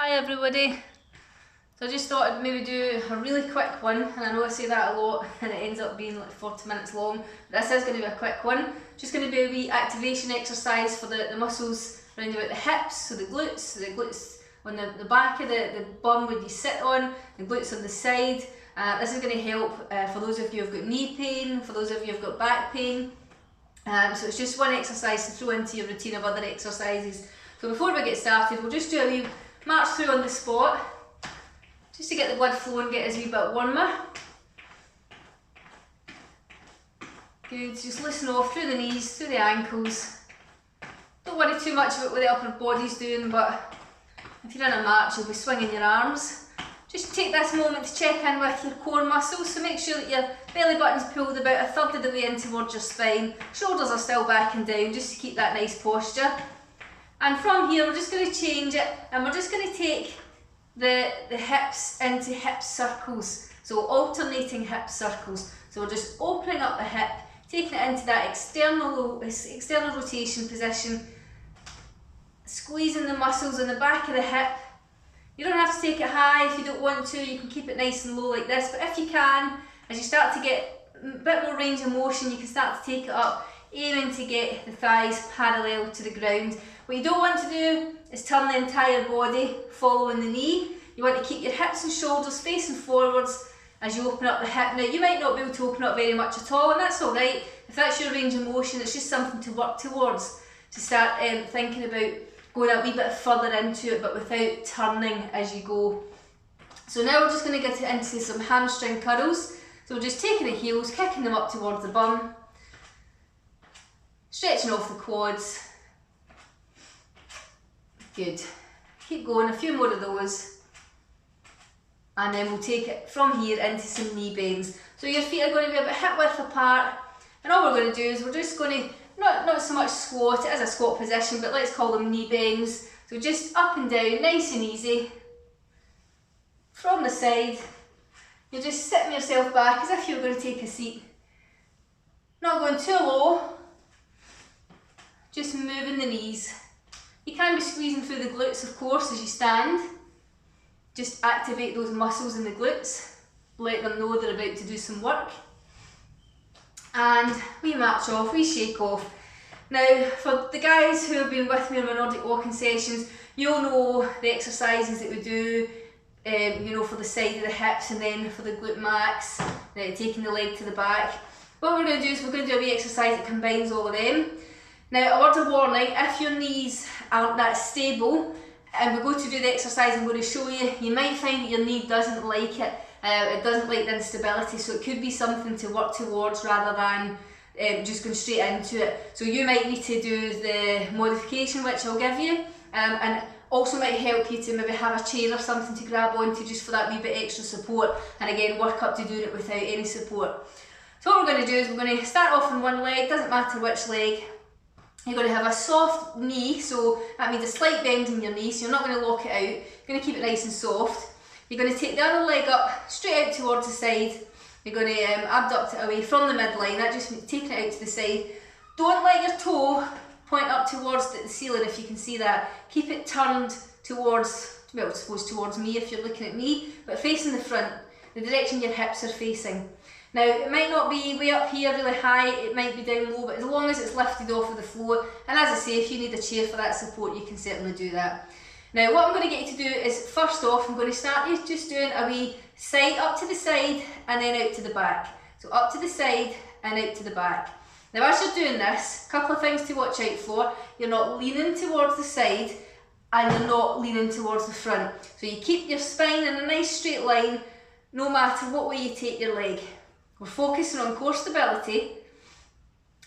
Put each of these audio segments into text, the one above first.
Hi everybody. So I just thought I'd maybe do a really quick one, and I know I say that a lot and it ends up being like 40 minutes long, but this is going to be a quick one. Just going to be a wee activation exercise for the muscles around about the hips, so the glutes on the back of the bum where you sit on, the glutes on the side. This is going to help for those of you who've got knee pain, for those of you who've got back pain. So it's just one exercise to throw into your routine of other exercises. So before we get started, we'll just do a wee march through on the spot, just to get the blood flowing, get us a wee bit warmer. Good, just loosen off through the knees, through the ankles. Don't worry too much about what the upper body's doing, but if you're in a march, you'll be swinging your arms. Just take this moment to check in with your core muscles, so make sure that your belly button's pulled about a third of the way in towards your spine. Shoulders are still back and down, just to keep that nice posture. And from here, we're just going to change it, and we're just going to take the hips into hip circles. So alternating hip circles. So we're just opening up the hip, taking it into that external rotation position, squeezing the muscles in the back of the hip. You don't have to take it high if you don't want to, you can keep it nice and low like this, but if you can, as you start to get a bit more range of motion, you can start to take it up, aiming to get the thighs parallel to the ground. What you don't want to do is turn the entire body following the knee. You want to keep your hips and shoulders facing forwards as you open up the hip. Now you might not be able to open up very much at all, and that's alright. If that's your range of motion, it's just something to work towards, to start thinking about going a wee bit further into it, but without turning as you go. So now we're just going to get into some hamstring curls. So we're just taking the heels, kicking them up towards the bum, stretching off the quads. Good. Keep going, a few more of those. And then we'll take it from here into some knee bends. So your feet are going to be about hip width apart, and all we're going to do is we're just going to, not so much squat, it is a squat position, but let's call them knee bends. So just up and down, nice and easy. From the side, you're just sitting yourself back as if you were going to take a seat. Not going too low, just moving the knees. You can be squeezing through the glutes, of course, as you stand. Just activate those muscles in the glutes, let them know they're about to do some work. And we march off, we shake off. Now, for the guys who have been with me on my Nordic walking sessions, you'll know the exercises that we do, you know, for the side of the hips and then for the glute max, taking the leg to the back. What we're going to do is we're going to do a wee exercise that combines all of them. Now, a word of warning, if your knees aren't that stable, and we go to do the exercise I'm going to show you, you might find that your knee doesn't like it. It doesn't like the instability, so it could be something to work towards rather than just going straight into it. So you might need to do the modification which I'll give you, and also might help you to maybe have a chair or something to grab onto just for that wee bit extra support, and again work up to doing it without any support. So what we're going to do is we're going to start off on one leg, doesn't matter which leg. You're going to have a soft knee, so that means a slight bend in your knee, so you're not going to lock it out. You're going to keep it nice and soft. You're going to take the other leg up, straight out towards the side. You're going to abduct it away from the midline, that just means taking it out to the side. Don't let your toe point up towards the ceiling if you can see that. Keep it turned towards, well, I suppose towards me if you're looking at me, but facing the front, the direction your hips are facing. Now, it might not be way up here really high, it might be down low, but as long as it's lifted off of the floor, and as I say, if you need a chair for that support, you can certainly do that. Now, what I'm going to get you to do is, first off, I'm going to start you just doing a wee side, up to the side, and then out to the back. So up to the side, and out to the back. Now, as you're doing this, a couple of things to watch out for. You're not leaning towards the side, and you're not leaning towards the front. So you keep your spine in a nice straight line, no matter what way you take your leg. We're focusing on core stability,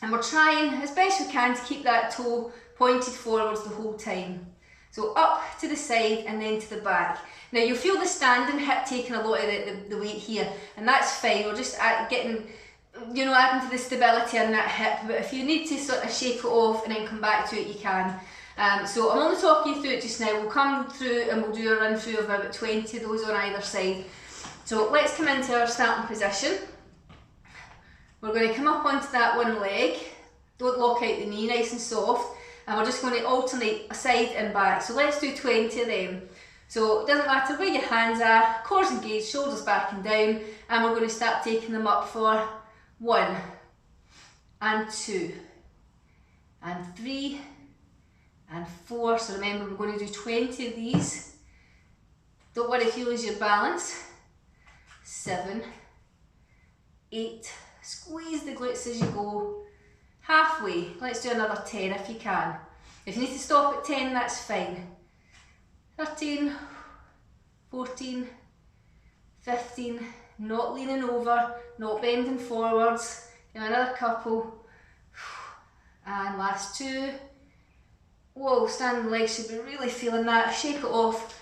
and we're trying as best we can to keep that toe pointed forwards the whole time. So up to the side and then to the back. Now you'll feel the standing hip taking a lot of the weight here, and that's fine. We're just getting, you know, adding to the stability in that hip, but if you need to sort of shake it off and then come back to it, you can. So I'm only talking you through it just now. We'll come through and we'll do a run through of about 20 of those on either side. So let's come into our starting position. We're going to come up onto that one leg, don't lock out the knee, nice and soft, and we're just going to alternate side and back. So let's do 20 of them. So it doesn't matter where your hands are, core's engaged, shoulders back and down, and we're going to start taking them up for 1 and 2 and 3 and 4. So remember, we're going to do 20 of these. Don't worry if you lose your balance. 7, 8, squeeze the glutes as you go. Halfway, let's do another 10 if you can. If you need to stop at 10, that's fine. 13, 14, 15, not leaning over, not bending forwards. Give another couple. And last 2. Whoa, standing legs, should be really feeling that. Shake it off.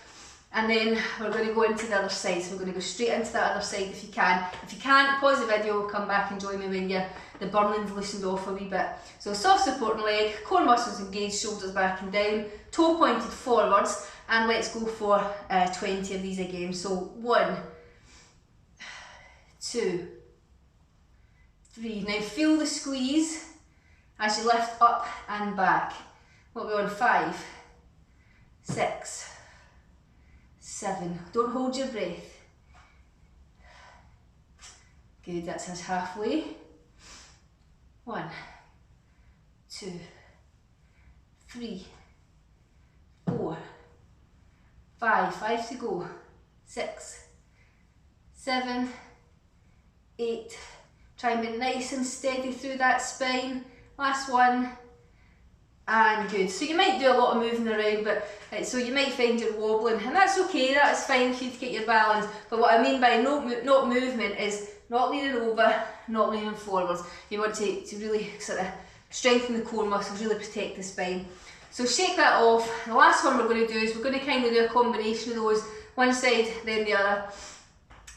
And then we're going to go into the other side. So we're going to go straight into that other side if you can. If you can't, pause the video, come back and join me when the burning's loosened off a wee bit. So soft supporting leg, core muscles engaged, shoulders back and down, toe pointed forwards, and let's go for 20 of these again. So 1, 2, 3. Now feel the squeeze as you lift up and back. What we're on, 5, 6, 7. Don't hold your breath. Good, that's us halfway. 1, 2, 3, 4, 5. 5 to go. 6, 7, 8. Try and be nice and steady through that spine. Last one. And good. So you might do a lot of moving around, but so you might find you're wobbling, and that's okay, that is fine for you to get your balance. But what I mean by not movement is not leaning over, not leaning forwards. You want to really sort of strengthen the core muscles, really protect the spine. So shake that off. The last one we're going to do is we're going to kind of do a combination of those, one side then the other.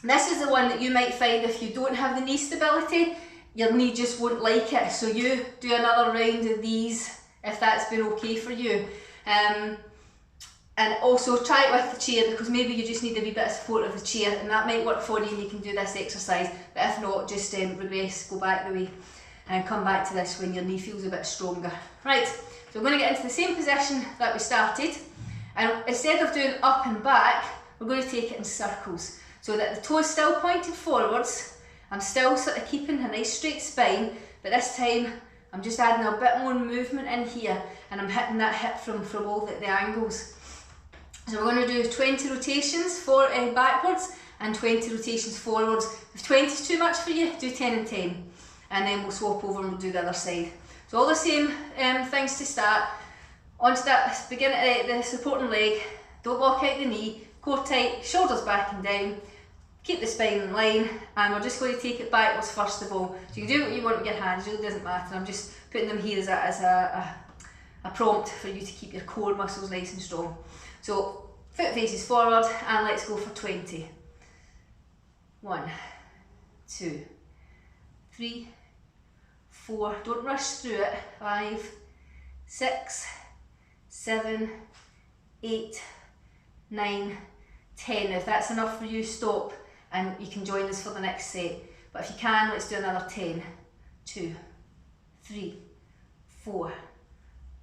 This is the one that you might find if you don't have the knee stability, your knee just won't like it. So you do another round of these if that's been okay for you. And also try it with the chair, because maybe you just need a wee bit of support of the chair, and that might work for you and you can do this exercise. But if not, just regress, go back the way and come back to this when your knee feels a bit stronger. Right, so we're going to get into the same position that we started, and instead of doing up and back, we're going to take it in circles, so that the toe is still pointed forwards. I'm still sort of keeping a nice straight spine, but this time I'm just adding a bit more movement in here, and I'm hitting that hip from all the angles. So we're going to do 20 rotations for backwards and 20 rotations forwards. If 20 is too much for you, do 10 and 10. And then we'll swap over and we'll do the other side. So all the same things to start. Onto that, begin at the supporting leg. Don't lock out the knee. Core tight, shoulders back and down. Keep the spine in line, and we're just going to take it backwards first of all. So you can do what you want with your hands, it really doesn't matter. I'm just putting them here as a prompt for you to keep your core muscles nice and strong. So foot faces forward, and let's go for 20. 1, 2, 3, 4. Don't rush through it. 5, 6, 7, 8, 9, 10. If that's enough for you, stop, and you can join us for the next set. But if you can, let's do another 10. 2, 3, 4,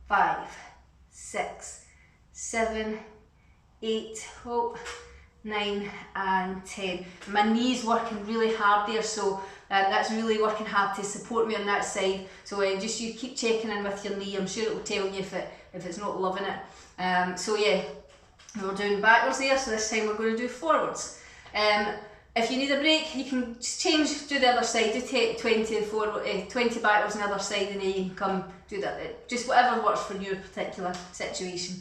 5, 6, 7, 8, 9 and 10. My knee's working really hard there, so that's really working hard to support me on that side. So just you keep checking in with your knee. I'm sure it will tell you if it's not loving it. So yeah, we're doing backwards there, so this time we're going to do forwards. If you need a break, you can just change, do the other side, do 20 forward, 20 backwards on the other side, and then you can come do that. Just whatever works for your particular situation.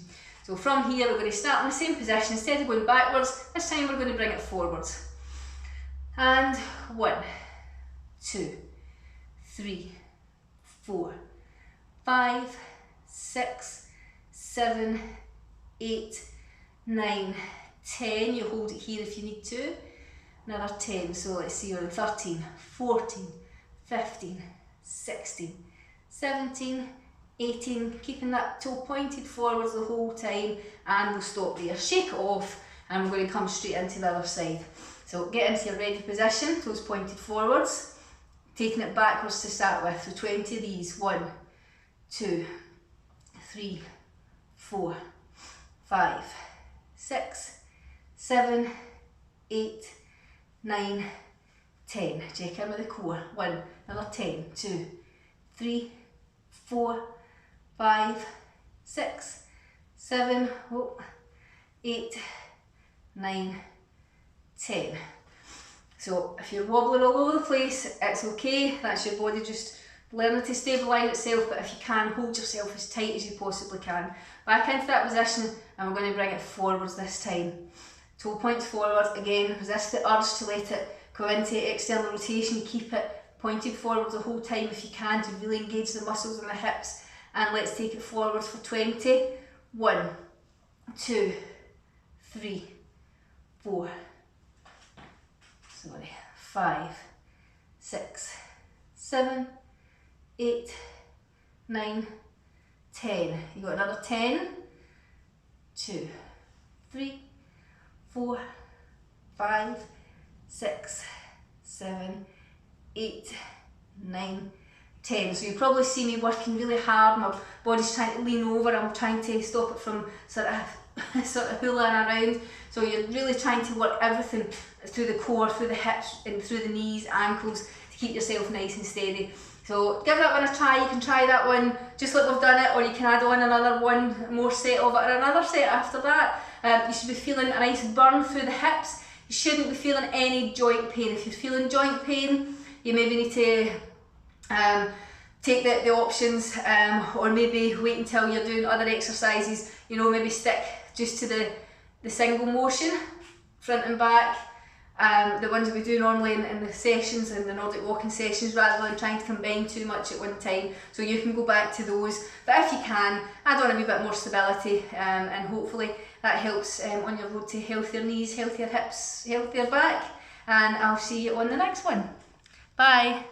So from here we're going to start in the same position. Instead of going backwards, this time we're going to bring it forwards. And 1, 2, 3, 4, 5, 6, 7, 8, 9, 10. You hold it here if you need to. Another 10. So let's see, we're on 13, 14, 15, 16, 17, 18, keeping that toe pointed forwards the whole time, and we'll stop there. Shake it off, and we're going to come straight into the other side. So get into your ready position, toes pointed forwards, taking it backwards to start with. So 20 of these. 1, 2, 3, 4, 5, 6, 7, 8, 9, 10. Check in with the core. 1, another 10, 2, 3, 4, 5, 6, 7, 8, 9, 10. So if you're wobbling all over the place, it's okay. That's your body just learning to stabilise itself, but if you can, hold yourself as tight as you possibly can. Back into that position, and we're going to bring it forwards this time. Toe points forward, again, resist the urge to let it go into external rotation. Keep it pointed forward the whole time if you can, to really engage the muscles in the hips. And let's take it forward for 20. 1, 2, 3, 4, 5, 6, 7, 8, 9, 10. You got another 10, 2, 3, 4, 5, 6, 7, 8, 9, 10. So you probably see me working really hard, my body's trying to lean over, I'm trying to stop it from sort of hooling around. So you're really trying to work everything through the core, through the hips and through the knees, ankles, to keep yourself nice and steady. So give that one a try. You can try that one just like we've done it, or you can add on another one more set of it, or another set after that. You should be feeling a nice burn through the hips. You shouldn't be feeling any joint pain. If you're feeling joint pain, you maybe need to take the options, or maybe wait until you're doing other exercises. You know, maybe stick just to the single motion, front and back, the ones that we do normally in the sessions, in the Nordic walking sessions, rather than trying to combine too much at one time. So you can go back to those, but if you can, add on a wee bit more stability, and hopefully that helps on your road to healthier knees, healthier hips, healthier back. And I'll see you on the next one. Bye.